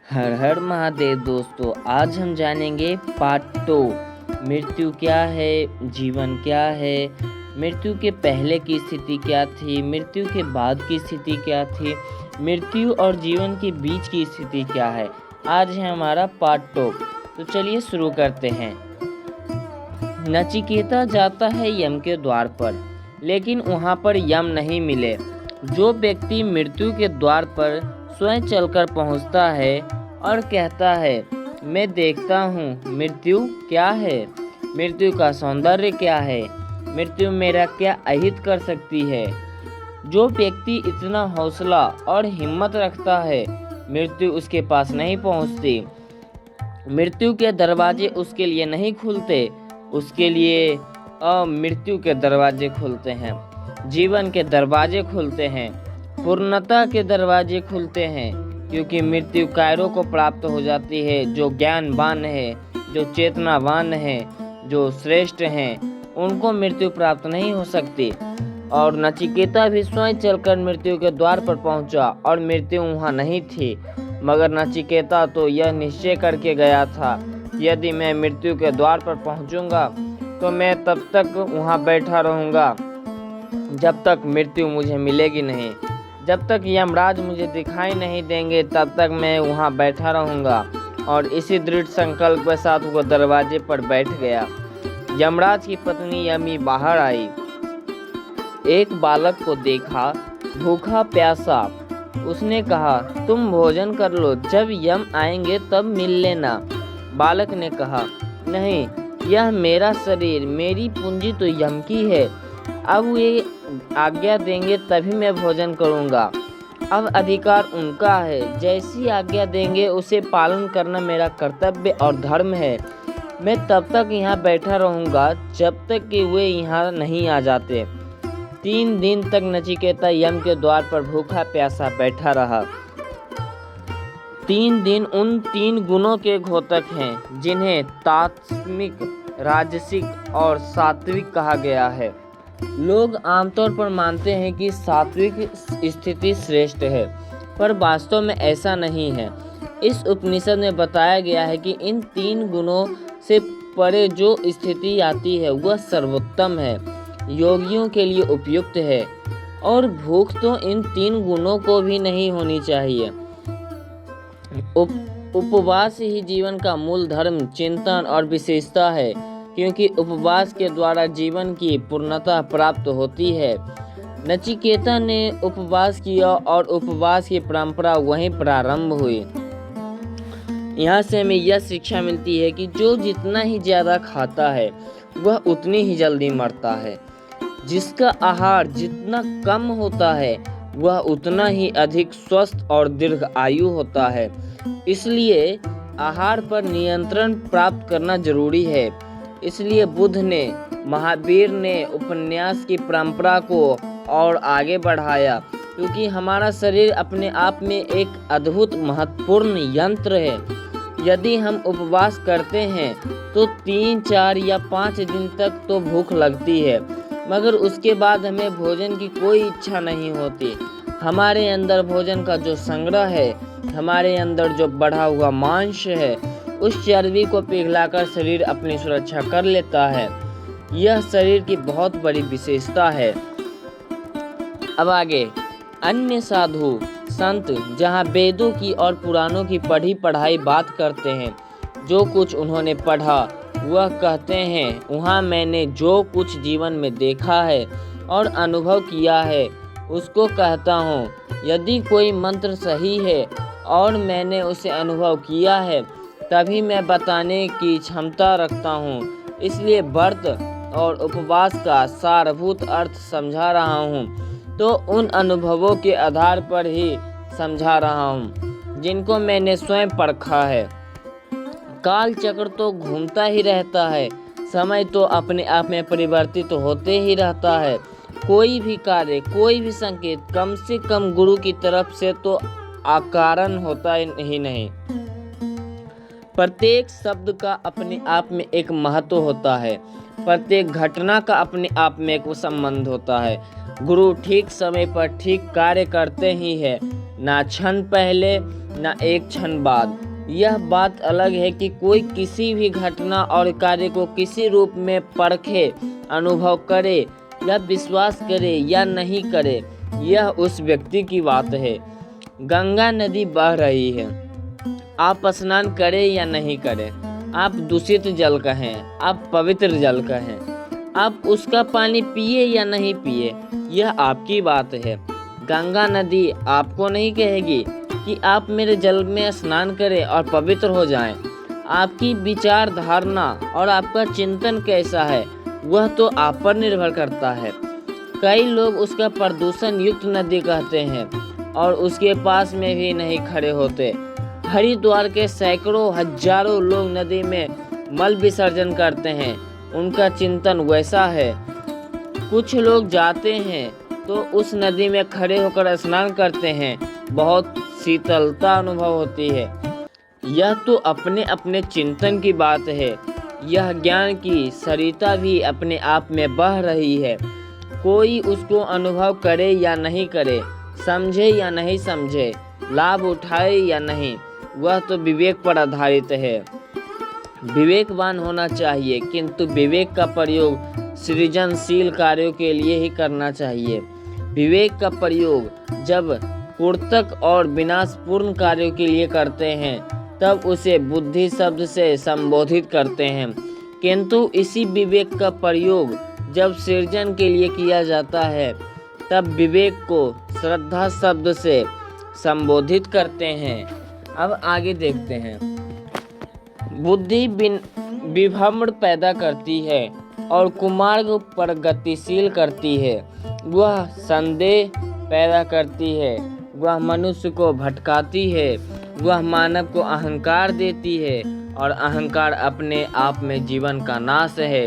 हर हर महादेव दोस्तों, आज हम जानेंगे पार्ट 2। मृत्यु क्या है, जीवन क्या है, मृत्यु के पहले की स्थिति क्या थी, मृत्यु के बाद की स्थिति क्या थी, मृत्यु और जीवन के बीच की स्थिति क्या है। आज है हमारा पार्ट 2। तो चलिए शुरू करते हैं। नचिकेता जाता है यम के द्वार पर, लेकिन वहाँ पर यम नहीं मिले। जो व्यक्ति मृत्यु के द्वार पर स्वयं चलकर पहुँचता है और कहता है, मैं देखता हूँ मृत्यु क्या है, मृत्यु का सौंदर्य क्या है, मृत्यु मेरा क्या अहित कर सकती है। जो व्यक्ति इतना हौसला और हिम्मत रखता है, मृत्यु उसके पास नहीं पहुँचती। मृत्यु के दरवाजे उसके लिए नहीं खुलते, उसके लिए मृत्यु के दरवाजे खुलते हैं, जीवन के दरवाजे खुलते हैं, पूर्णता के दरवाजे खुलते हैं। क्योंकि मृत्यु कायरों को प्राप्त हो जाती है जो ज्ञानवान है, जो चेतनावान है, जो श्रेष्ठ हैं, उनको मृत्यु प्राप्त नहीं हो सकती। और नचिकेता भी स्वयं चलकर मृत्यु के द्वार पर पहुंचा और मृत्यु वहां नहीं थी। मगर नचिकेता तो यह निश्चय करके गया था, यदि मैं मृत्यु के द्वार पर पहुंचूंगा तो मैं तब तक वहां बैठा रहूंगा जब तक मृत्यु मुझे मिलेगी नहीं। जब तक यमराज मुझे दिखाई नहीं देंगे तब तक मैं वहां बैठा रहूंगा। और इसी दृढ़ संकल्प के साथ वो दरवाजे पर बैठ गया। यमराज की पत्नी यमी बाहर आई, एक बालक को देखा, भूखा प्यासा। उसने कहा, तुम भोजन कर लो, जब यम आएंगे तब मिल लेना। बालक ने कहा, नहीं, यह मेरा शरीर, मेरी पूंजी तो यम की है। अब वे आज्ञा देंगे तभी मैं भोजन करूंगा। अब अधिकार उनका है, जैसी आज्ञा देंगे उसे पालन करना मेरा कर्तव्य और धर्म है। मैं तब तक यहाँ बैठा रहूंगा जब तक कि वे यहाँ नहीं आ जाते। 3 दिन तक नचिकेता यम के द्वार पर भूखा प्यासा बैठा रहा। 3 दिन उन 3 गुणों के घोतक हैं जिन्हें तात्मिक, राजसिक और सात्विक कहा गया है। लोग आमतौर पर मानते हैं कि सात्विक स्थिति श्रेष्ठ है, पर वास्तव में ऐसा नहीं है। इस उपनिषद में बताया गया है कि इन 3 गुणों से परे जो स्थिति आती है वह सर्वोत्तम है, योगियों के लिए उपयुक्त है। और भूख तो इन 3 गुणों को भी नहीं होनी चाहिए। उपवास ही जीवन का मूल धर्म, चिंतन और विशेषता है, क्योंकि उपवास के द्वारा जीवन की पूर्णता प्राप्त होती है। नचिकेता ने उपवास किया और उपवास की परंपरा वहीं प्रारंभ हुई। यहाँ से हमें यह शिक्षा मिलती है कि जो जितना ही ज्यादा खाता है वह उतनी ही जल्दी मरता है। जिसका आहार जितना कम होता है वह उतना ही अधिक स्वस्थ और दीर्घ आयु होता है। इसलिए आहार पर नियंत्रण प्राप्त करना जरूरी है। इसलिए बुद्ध ने, महावीर ने उपन्यास की परंपरा को और आगे बढ़ाया, क्योंकि हमारा शरीर अपने आप में एक अद्भुत महत्वपूर्ण यंत्र है। यदि हम उपवास करते हैं तो 3, 4 या 5 दिन तक तो भूख लगती है, मगर उसके बाद हमें भोजन की कोई इच्छा नहीं होती। हमारे अंदर भोजन का जो संग्रह है, हमारे अंदर जो बढ़ा हुआ मांस है, उस चर्बी को पिघलाकर शरीर अपनी सुरक्षा कर लेता है। यह शरीर की बहुत बड़ी विशेषता है। अब आगे, अन्य साधु संत जहाँ वेदों की और पुराणों की पढ़ी पढ़ाई बात करते हैं, जो कुछ उन्होंने पढ़ा वह कहते हैं, वहाँ मैंने जो कुछ जीवन में देखा है और अनुभव किया है उसको कहता हूँ। यदि कोई मंत्र सही है और मैंने उसे अनुभव किया है तभी मैं बताने की क्षमता रखता हूँ। इसलिए व्रत और उपवास का सारभूत अर्थ समझा रहा हूँ, तो उन अनुभवों के आधार पर ही समझा रहा हूँ जिनको मैंने स्वयं परखा है। काल चक्र तो घूमता ही रहता है, समय तो अपने आप में परिवर्तित होते ही रहता है। कोई भी कार्य, कोई भी संकेत कम से कम गुरु की तरफ से तो अकारण होता ही नहीं। प्रत्येक शब्द का अपने आप में एक महत्व होता है, प्रत्येक घटना का अपने आप में एक संबंध होता है। गुरु ठीक समय पर ठीक कार्य करते ही है, ना क्षण पहले ना एक क्षण बाद। यह बात अलग है कि कोई किसी भी घटना और कार्य को किसी रूप में परखे, अनुभव करे या विश्वास करे या नहीं करे, यह उस व्यक्ति की बात है। गंगा नदी बह रही है, आप स्नान करें या नहीं करें, आप दूषित जल कहें, आप पवित्र जल कहें, आप उसका पानी पिए या नहीं पिए, यह आपकी बात है। गंगा नदी आपको नहीं कहेगी कि आप मेरे जल में स्नान करें और पवित्र हो जाएं। आपकी विचार धारणा और आपका चिंतन कैसा है वह तो आप पर निर्भर करता है। कई लोग उसका प्रदूषण युक्त नदी कहते हैं और उसके पास में भी नहीं खड़े होते। हरिद्वार के सैकड़ों हजारों लोग नदी में मल विसर्जन करते हैं, उनका चिंतन वैसा है। कुछ लोग जाते हैं तो उस नदी में खड़े होकर स्नान करते हैं, बहुत शीतलता अनुभव होती है। यह तो अपने अपने चिंतन की बात है। यह ज्ञान की सरिता भी अपने आप में बह रही है। कोई उसको अनुभव करे या नहीं करे, समझे या नहीं समझे, लाभ उठाए या नहीं, वह तो विवेक पर आधारित है। विवेकवान होना चाहिए, किंतु विवेक का प्रयोग सृजनशील कार्यों के लिए ही करना चाहिए। विवेक का प्रयोग जब पूर्तक और विनाशपूर्ण कार्यों के लिए करते हैं तब उसे बुद्धि शब्द से संबोधित करते हैं, किंतु इसी विवेक का प्रयोग जब सृजन के लिए किया जाता है तब विवेक को श्रद्धा शब्द से संबोधित करते हैं। अब आगे देखते हैं। बुद्धि विभ्रम पैदा करती है और कुमार्ग पर गतिशील करती है। वह संदेह पैदा करती है, वह मनुष्य को भटकाती है, वह मानव को अहंकार देती है और अहंकार अपने आप में जीवन का नाश है।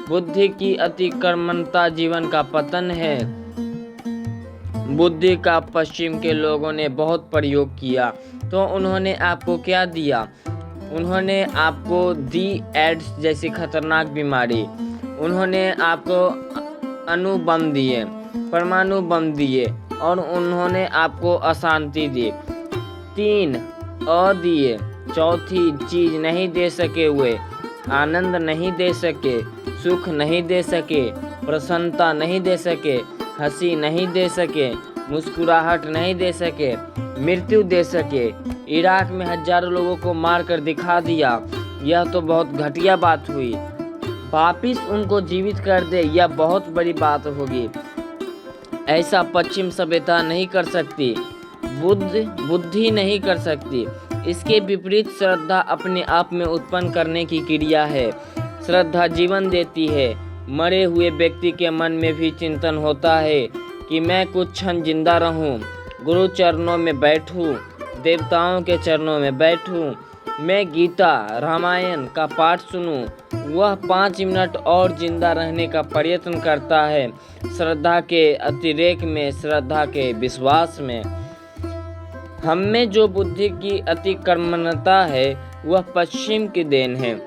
बुद्धि की अतिक्रमणता जीवन का पतन है। बुद्धि का पश्चिम के लोगों ने बहुत प्रयोग किया तो उन्होंने आपको क्या दिया? उन्होंने आपको दी एड्स जैसी खतरनाक बीमारी, उन्होंने आपको अणु बम दिए, परमाणु बम दिए और उन्होंने आपको अशांति दी। 3 दिए, चौथी चीज नहीं दे सके हुए, आनंद नहीं दे सके, सुख नहीं दे सके, प्रसन्नता नहीं दे सके, हंसी नहीं दे सके, मुस्कुराहट नहीं दे सके, मृत्यु दे सके। इराक में हजारों लोगों को मारकर दिखा दिया, यह तो बहुत घटिया बात हुई। वापिस उनको जीवित कर दे, यह बहुत बड़ी बात होगी। ऐसा पश्चिम सभ्यता नहीं कर सकती, बुद्धि नहीं कर सकती। इसके विपरीत श्रद्धा अपने आप में उत्पन्न करने की क्रिया है। श्रद्धा जीवन देती है। मरे हुए व्यक्ति के मन में भी चिंतन होता है कि मैं कुछ क्षण जिंदा रहूं, गुरु चरणों में बैठूं, देवताओं के चरणों में बैठूं, मैं गीता रामायण का पाठ सुनूं। वह 5 मिनट और जिंदा रहने का प्रयत्न करता है, श्रद्धा के अतिरेक में, श्रद्धा के विश्वास में। हम में जो बुद्धि की अतिक्रमणता है वह पश्चिम की देन है,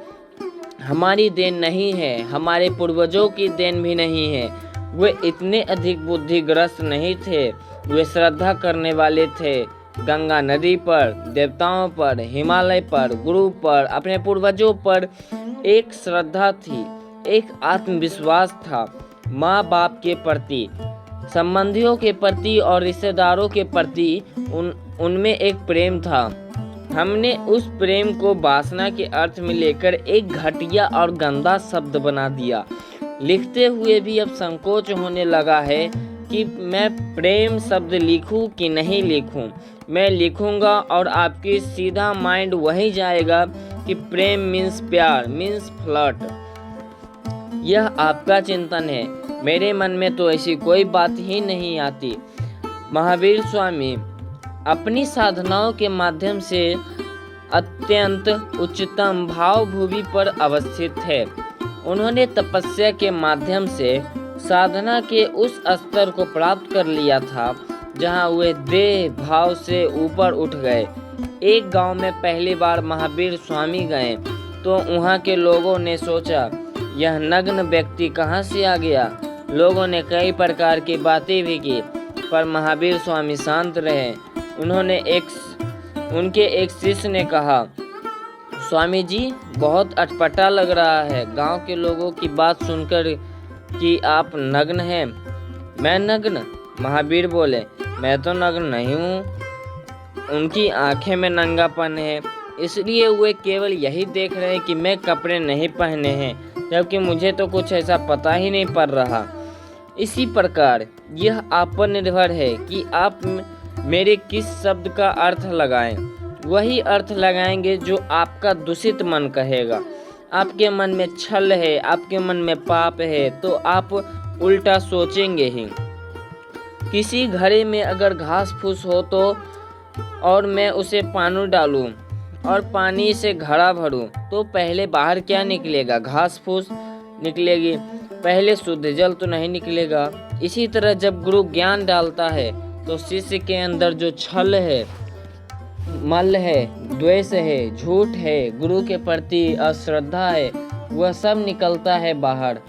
हमारी देन नहीं है, हमारे पूर्वजों की देन भी नहीं है। वे इतने अधिक बुद्धिग्रस्त नहीं थे, वे श्रद्धा करने वाले थे। गंगा नदी पर, देवताओं पर, हिमालय पर, गुरु पर, अपने पूर्वजों पर एक श्रद्धा थी, एक आत्मविश्वास था। माँ बाप के प्रति, संबंधियों के प्रति और रिश्तेदारों के प्रति उनमें एक प्रेम था। हमने उस प्रेम को वासना के अर्थ में लेकर एक घटिया और गंदा शब्द बना दिया। लिखते हुए भी अब संकोच होने लगा है कि मैं प्रेम शब्द लिखूं कि नहीं लिखूं। मैं लिखूंगा और आपकी सीधा माइंड वहीं जाएगा कि प्रेम मीन्स प्यार, मीन्स फ्लर्ट। यह आपका चिंतन है, मेरे मन में तो ऐसी कोई बात ही नहीं आती। महावीर स्वामी अपनी साधनाओं के माध्यम से अत्यंत उच्चतम भाव भूमि पर अवस्थित है। उन्होंने तपस्या के माध्यम से साधना के उस स्तर को प्राप्त कर लिया था जहां वे देह भाव से ऊपर उठ गए। एक गांव में पहली बार महावीर स्वामी गए तो वहां के लोगों ने सोचा, यह नग्न व्यक्ति कहां से आ गया। लोगों ने कई प्रकार की बातें भी की, पर महावीर स्वामी शांत रहे। उनके एक शिष्य ने कहा, स्वामी जी, बहुत अटपटा लग रहा है गांव के लोगों की बात सुनकर कि आप नग्न हैं। मैं नग्न? महावीर बोले, मैं तो नग्न नहीं हूँ। उनकी आंखें में नंगापन है, इसलिए वे केवल यही देख रहे हैं कि मैं कपड़े नहीं पहने हैं, जबकि मुझे तो कुछ ऐसा पता ही नहीं पड़ रहा। इसी प्रकार यह आप पर निर्भर है कि आप मेरे किस शब्द का अर्थ लगाएं। वही अर्थ लगाएंगे जो आपका दूषित मन कहेगा। आपके मन में छल है, आपके मन में पाप है, तो आप उल्टा सोचेंगे ही। किसी घड़े में अगर घास फूस हो तो और मैं उसे पानी डालूं और पानी से घड़ा भरूं, तो पहले बाहर क्या निकलेगा? घास फूस निकलेगी, पहले शुद्ध जल तो नहीं निकलेगा। इसी तरह जब गुरु ज्ञान डालता है तो शिष्य के अंदर जो छल है, मल है, द्वेष है, झूठ है, गुरु के प्रति अश्रद्धा है, वह सब निकलता है बाहर।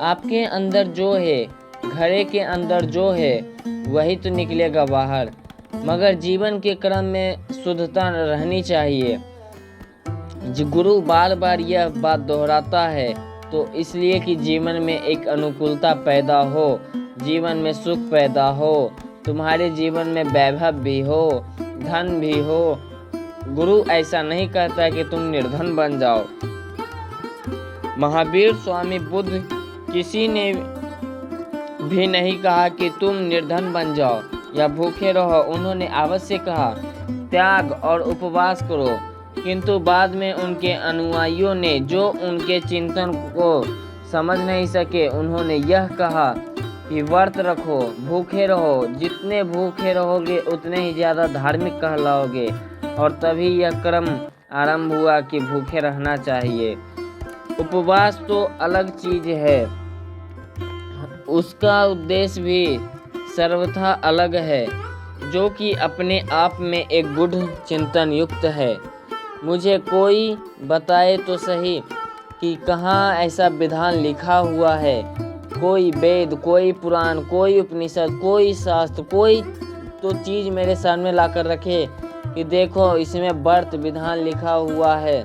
आपके अंदर जो है, घड़े के अंदर जो है, वही तो निकलेगा बाहर। मगर जीवन के क्रम में शुद्धता रहनी चाहिए। गुरु बार बार यह बात दोहराता है तो इसलिए कि जीवन में एक अनुकूलता पैदा हो, जीवन में सुख पैदा हो, तुम्हारे जीवन में वैभव भी हो, धन भी हो। गुरु ऐसा नहीं कहता कि तुम निर्धन बन जाओ। महावीर स्वामी बुद्ध किसी ने भी नहीं कहा कि तुम निर्धन बन जाओ या भूखे रहो। उन्होंने अवश्य कहा त्याग और उपवास करो, किंतु बाद में उनके अनुयायियों ने जो उनके चिंतन को समझ नहीं सके, उन्होंने यह कहा कि व्रत रखो, भूखे रहो। जितने भूखे रहोगे उतने ही ज़्यादा धार्मिक कहलाओगे। और तभी यह क्रम आरंभ हुआ कि भूखे रहना चाहिए। उपवास तो अलग चीज है, उसका उद्देश्य भी सर्वथा अलग है, जो कि अपने आप में एक गूढ़ चिंतन युक्त है। मुझे कोई बताए तो सही कि कहाँ ऐसा विधान लिखा हुआ है। कोई वेद, कोई पुराण, कोई उपनिषद, कोई शास्त्र, कोई तो चीज़ मेरे सामने लाकर रखे कि देखो इसमें व्रत विधान लिखा हुआ है।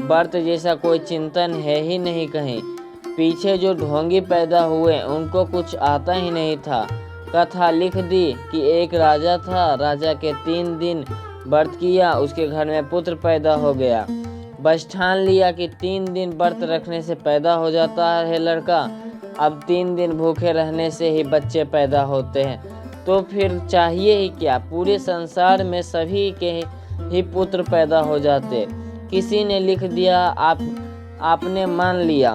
व्रत जैसा कोई चिंतन है ही नहीं कहीं। पीछे जो ढोंगी पैदा हुए उनको कुछ आता ही नहीं था। कथा लिख दी कि एक राजा था, राजा के 3 दिन व्रत किया, उसके घर में पुत्र पैदा हो गया। बस ठान लिया कि 3 दिन व्रत रखने से पैदा हो जाता है लड़का, अब 3 दिन भूखे रहने से ही बच्चे पैदा होते हैं। तो फिर चाहिए ही क्या? पूरे संसार में सभी के ही पुत्र पैदा हो जाते। किसी ने लिख दिया, आपने मान लिया,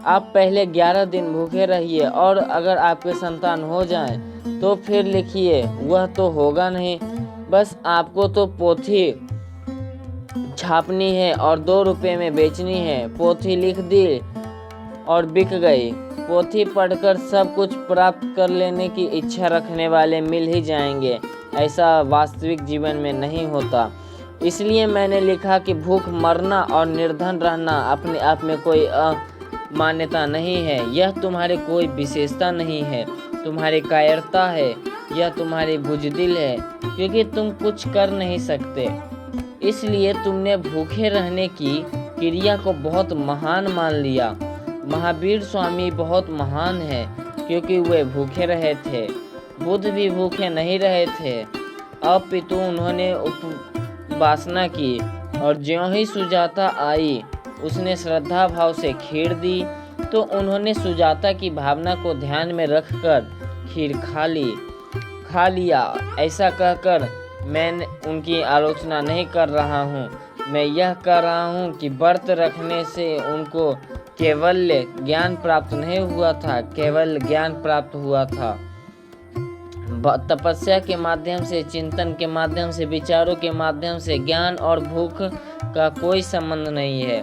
आप पहले 11 दिन भूखे रहिए और अगर आपके संतान हो जाएं तो फिर लिखिए। वह तो होगा नहीं, बस आपको तो पोथी छापनी है और 2 रुपये में बेचनी है। पोथी लिख दी और बिक गई। पोथी पढ़कर सब कुछ प्राप्त कर लेने की इच्छा रखने वाले मिल ही जाएंगे, ऐसा वास्तविक जीवन में नहीं होता। इसलिए मैंने लिखा कि भूख मरना और निर्धन रहना अपने आप में कोई मान्यता नहीं है। यह तुम्हारी कोई विशेषता नहीं है, तुम्हारी कायरता है, यह तुम्हारी बुजदिल है, क्योंकि तुम कुछ कर नहीं सकते। इसलिए तुमने भूखे रहने की क्रिया को बहुत महान मान लिया। महावीर स्वामी बहुत महान है क्योंकि वे भूखे रहे थे। बुद्ध भी भूखे नहीं रहे थे, अपितु उन्होंने उपासना की और ज्यों ही सुजाता आई उसने श्रद्धा भाव से खीर दी तो उन्होंने सुजाता की भावना को ध्यान में रखकर खीर खा लिया। ऐसा कहकर मैं उनकी आलोचना नहीं कर रहा हूँ, मैं यह कह रहा हूँ कि व्रत रखने से उनको केवल ज्ञान प्राप्त नहीं हुआ था, केवल ज्ञान प्राप्त हुआ था। तपस्या के माध्यम से, चिंतन के माध्यम से, विचारों के माध्यम से ज्ञान और भूख का कोई संबंध नहीं है।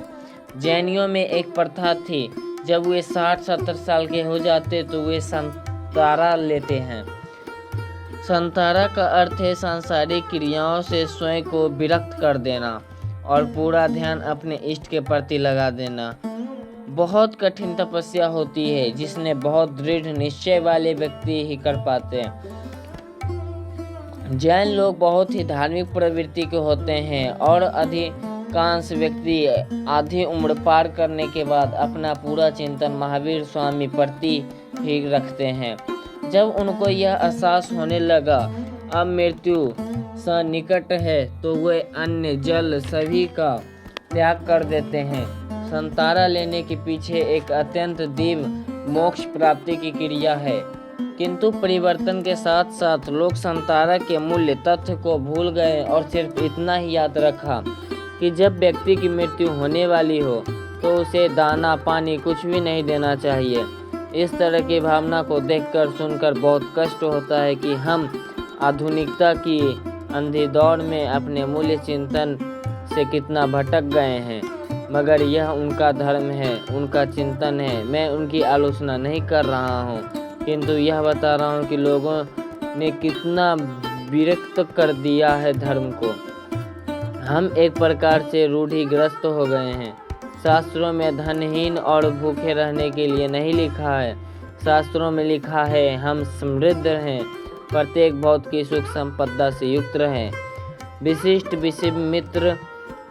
जैनियों में एक प्रथा थी, जब वे 60-70 साल के हो जाते तो वे संतारा लेते हैं। संतारा का अर्थ है सांसारिक क्रियाओं से स्वयं को विरक्त कर देना और पूरा ध्यान अपने इष्ट के प्रति लगा देना। बहुत कठिन तपस्या होती है जिसने बहुत दृढ़ निश्चय वाले व्यक्ति ही कर पाते हैं। जैन लोग बहुत ही धार्मिक प्रवृत्ति के होते हैं और अधिकांश व्यक्ति आधी उम्र पार करने के बाद अपना पूरा चिंतन महावीर स्वामी प्रति ही रखते हैं। जब उनको यह एहसास होने लगा अब मृत्यु सन्निकट है तो वे अन्न जल सभी का त्याग कर देते हैं। संतारा लेने के पीछे एक अत्यंत दिव्य मोक्ष प्राप्ति की क्रिया है, किंतु परिवर्तन के साथ साथ लोग संतारा के मूल्य तथ्य को भूल गए और सिर्फ इतना ही याद रखा कि जब व्यक्ति की मृत्यु होने वाली हो तो उसे दाना पानी कुछ भी नहीं देना चाहिए। इस तरह की भावना को देखकर सुनकर बहुत कष्ट होता है कि हम आधुनिकता की अंधी दौड़ में अपने मूल्य चिंतन से कितना भटक गए हैं। मगर यह उनका धर्म है, उनका चिंतन है। मैं उनकी आलोचना नहीं कर रहा हूँ, किंतु यह बता रहा हूँ कि लोगों ने कितना विरक्त कर दिया है धर्म को। हम एक प्रकार से रूढ़िग्रस्त हो गए हैं। शास्त्रों में धनहीन और भूखे रहने के लिए नहीं लिखा है। शास्त्रों में लिखा है हम समृद्ध हैं, प्रत्येक भौत की सुख संपदा से युक्त रहें। विशिष्ट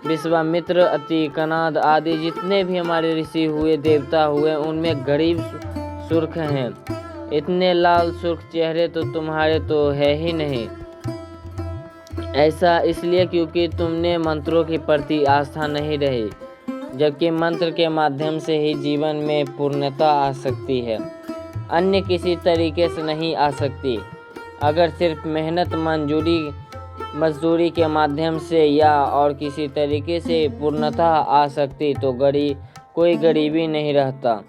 विश्वामित्र अति कनाद आदि जितने भी हमारे ऋषि हुए देवता हुए उनमें गरीब सुर्ख हैं। इतने लाल सुर्ख चेहरे तो तुम्हारे तो है ही नहीं। ऐसा इसलिए क्योंकि तुमने मंत्रों के प्रति आस्था नहीं रही, जबकि मंत्र के माध्यम से ही जीवन में पूर्णता आ सकती है, अन्य किसी तरीके से नहीं आ सकती। अगर सिर्फ मेहनत मजदूरी के माध्यम से या और किसी तरीके से पूर्णता आ सकती तो कोई गरीबी नहीं रहता।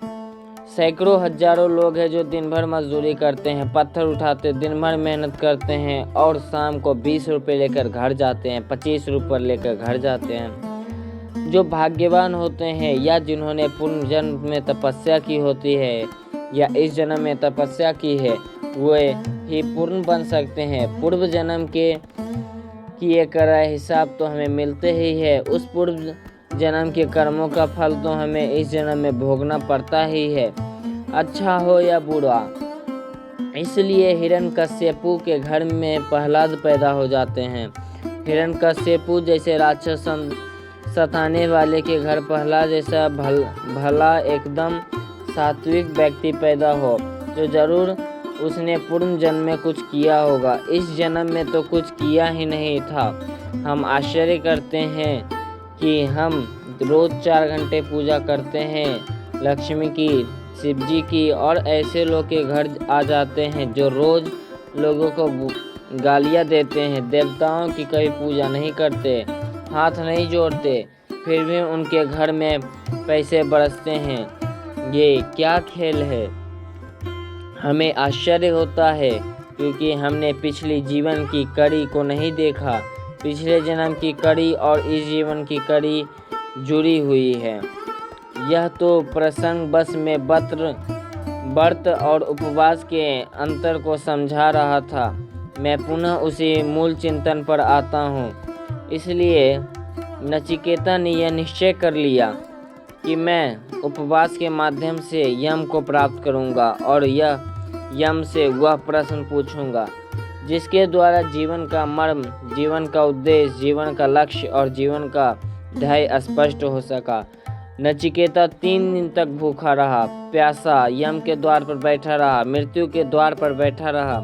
सैकड़ों हजारों लोग हैं जो दिन भर मजदूरी करते हैं, पत्थर उठाते, दिन भर मेहनत करते हैं और शाम को 20 रुपये लेकर घर जाते हैं, 25 रुपये लेकर घर जाते हैं। जो भाग्यवान होते हैं या जिन्होंने पूर्व जन्म में तपस्या की होती है या इस जन्म में तपस्या की है वे ही पूर्ण बन सकते हैं। पूर्व जन्म के किए कराए हिसाब तो हमें मिलते ही है, उस पूर्व जन्म के कर्मों का फल तो हमें इस जन्म में भोगना पड़ता ही है, अच्छा हो या बुरा। इसलिए हिरण्यकश्यपु के घर में प्रहलाद पैदा हो जाते हैं। हिरण्यकश्यपु जैसे राक्षस सताने वाले के घर प्रहलाद जैसा भला एकदम सात्विक व्यक्ति पैदा हो तो जरूर उसने पूर्व जन्म में कुछ किया होगा। इस जन्म में तो कुछ किया ही नहीं था। हम आश्चर्य करते हैं कि हम रोज 4 घंटे पूजा करते हैं लक्ष्मी की, शिव जी की, और ऐसे लोग के घर आ जाते हैं जो रोज लोगों को गालियां देते हैं, देवताओं की कभी पूजा नहीं करते, हाथ नहीं जोड़ते, फिर भी उनके घर में पैसे बरसते हैं। ये क्या खेल है? हमें आश्चर्य होता है क्योंकि हमने पिछली जीवन की कड़ी को नहीं देखा। पिछले जन्म की कड़ी और इस जीवन की कड़ी जुड़ी हुई है। यह तो प्रसंग बस में व्रत और उपवास के अंतर को समझा रहा था। मैं पुनः उसी मूल चिंतन पर आता हूँ। इसलिए नचिकेता ने यह निश्चय कर लिया कि मैं उपवास के माध्यम से यम को प्राप्त करूँगा और यह यम से वह प्रश्न पूछूंगा जिसके द्वारा जीवन का मर्म, जीवन का उद्देश्य, जीवन का लक्ष्य और जीवन का ध्येय स्पष्ट हो सका। नचिकेता 3 दिन तक भूखा रहा, प्यासा, यम के द्वार पर बैठा रहा, मृत्यु के द्वार पर बैठा रहा।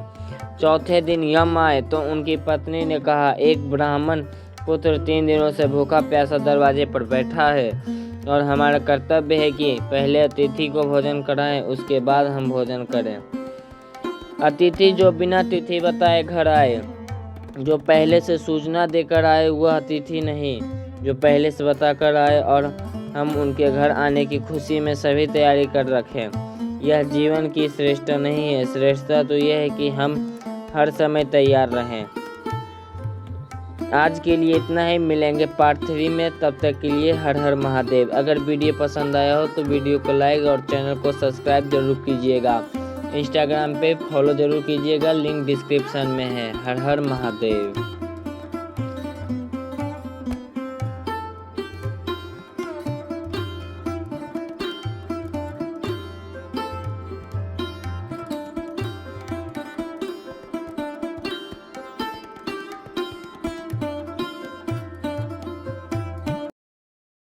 चौथे दिन यम आए तो उनकी पत्नी ने कहा, एक ब्राह्मण पुत्र 3 दिनों से भूखा प्यासा दरवाजे पर बैठा है और हमारा कर्तव्य है कि पहले अतिथि को भोजन कराएं, उसके बाद हम भोजन करें। अतिथि जो बिना तिथि बताए घर आए, जो पहले से सूचना देकर आए, वह अतिथि नहीं, जो पहले से बताकर आए और हम उनके घर आने की खुशी में सभी तैयारी कर रखें। यह जीवन की श्रेष्ठता नहीं है। श्रेष्ठता तो यह है कि हम हर समय तैयार रहें। आज के लिए इतना ही, मिलेंगे पार्ट 3 में। तब तक के लिए हर हर महादेव। अगर वीडियो पसंद आया हो तो वीडियो को लाइक और चैनल को सब्सक्राइब जरूर कीजिएगा। इंस्टाग्राम पे फॉलो जरूर कीजिएगा, लिंक डिस्क्रिप्शन में है। हर हर महादेव।